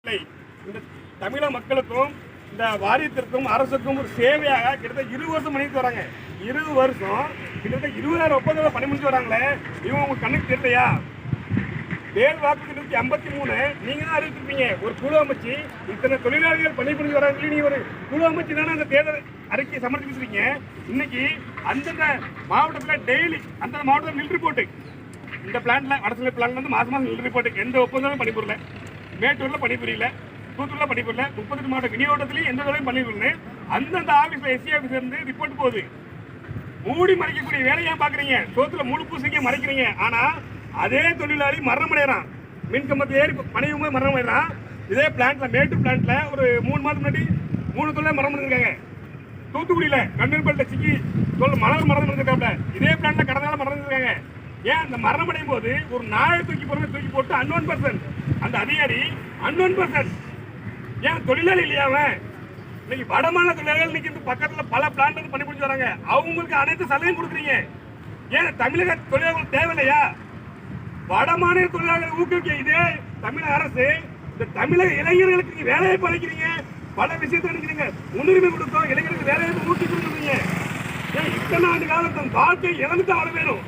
இந்த தமிழக மக்களுக்கும் இந்த வாரியத்திற்கும் அரசுக்கும் ஒரு சேவையாக கிட்டத்தட்ட 20 வருஷம் பண்ணிட்டு வராங்க. 20 வருஷம் கிட்டத்தட்ட 20,000 ஒப்பந்தங்களை பணி முடிச்சு வராங்களே, இவங்க உங்க கண்ணுக்கு தெரியலையா? தேர்தல் வாக்குறுதி 53 நீங்க தான் அறிவிச்சிருப்பீங்க. ஒரு குழு அமைச்சு இத்தனை தொழிலாளர்கள் பணி புரிஞ்சு வராங்க, நீங்க ஒரு குழு அமைச்சு தானே அந்த தேர்தல் அறிக்கை சமர்ப்பிச்சிருக்கீங்க. இன்னைக்கு அந்தந்த மாவட்டத்தில் டெய்லி அந்த மாவட்டத்தில் மில் ரிப்போர்ட்டு, இந்த பிளான்ல வடசலை பிளான்ல வந்து மாசம் மாசம் மில் ரிப்போர்ட்டு, எந்த ஒப்பந்தமும் பணிபுரியல, மேட்டூர்ல பணிபுரியல, தூத்துக்குள்ள பணிபுரியல, 38 மாவட்ட விநியோகத்திலையும் எந்த வேலையும் பணிபுரியல. அந்தந்த ஆபீஸ்ல எஸ்சி ஆபீஸ்ல இருந்து ரிப்போர்ட் போகுது. மூடி மறைக்கக்கூடிய வேலையா பாக்குறீங்க, சோத்துல முழு பூசைக்கு மறைக்கிறீங்க. ஆனா அதே தொழிலாளி மரணம் அடைகிறான், மின் கம்பத்தை ஏறி பணியும் போது மரணம் அடைகிறான். இதே பிளான்ட்ல மேட்டூர் பிளான்ட்ல ஒரு 3 மாதம் முன்னாடி 3 தொழிலாளி மரணம் அடைஞ்சிருக்காங்க. தூத்துக்குடியில கண்ணூர்பேட்டை சிக்கி மணல் மரணம் அடைஞ்சிருக்காப்ல. இதே பிளான்ட்ல கடந்த நாள் மரணம் அடைஞ்சிருக்காங்க. ஏன் அந்த மரணம் அடையும் போது ஒரு நாயை தூக்கி போட்டு அன்னோன் பர்சன், அந்த அதிகாரி அன்னோன் பர்சன், ஏன் தொழிலாளி இல்லையா அவன்? இன்னைக்கு வடமான தொழிலாளர்கள் இன்னைக்கு பக்கத்துல பல பிளான்ட் வந்து பணிபுரிஞ்சு வராங்க, அவங்களுக்கு அனைத்து சலுகையும் கொடுக்குறீங்க. ஏன் தமிழக தொழிலாளர்கள் தேவையில்லையா? வடமாநில தொழிலாளர்களை ஊக்குவிக்க இதே தமிழக அரசு இந்த தமிழக இளைஞர்களுக்கு வேலைவாய்ப்பு அளிக்கிறீங்க, பல விஷயத்தை அளிக்கிறீங்க, முன்னுரிமை கொடுத்தோம், இளைஞர்களுக்கு வேலைவாய்ப்பு ஊக்கி கொடுக்குறீங்க. ஏன் இத்தனை ஆண்டு காலம் தன் வாழ்க்கை இழந்துட்டு ஆள வேணும்?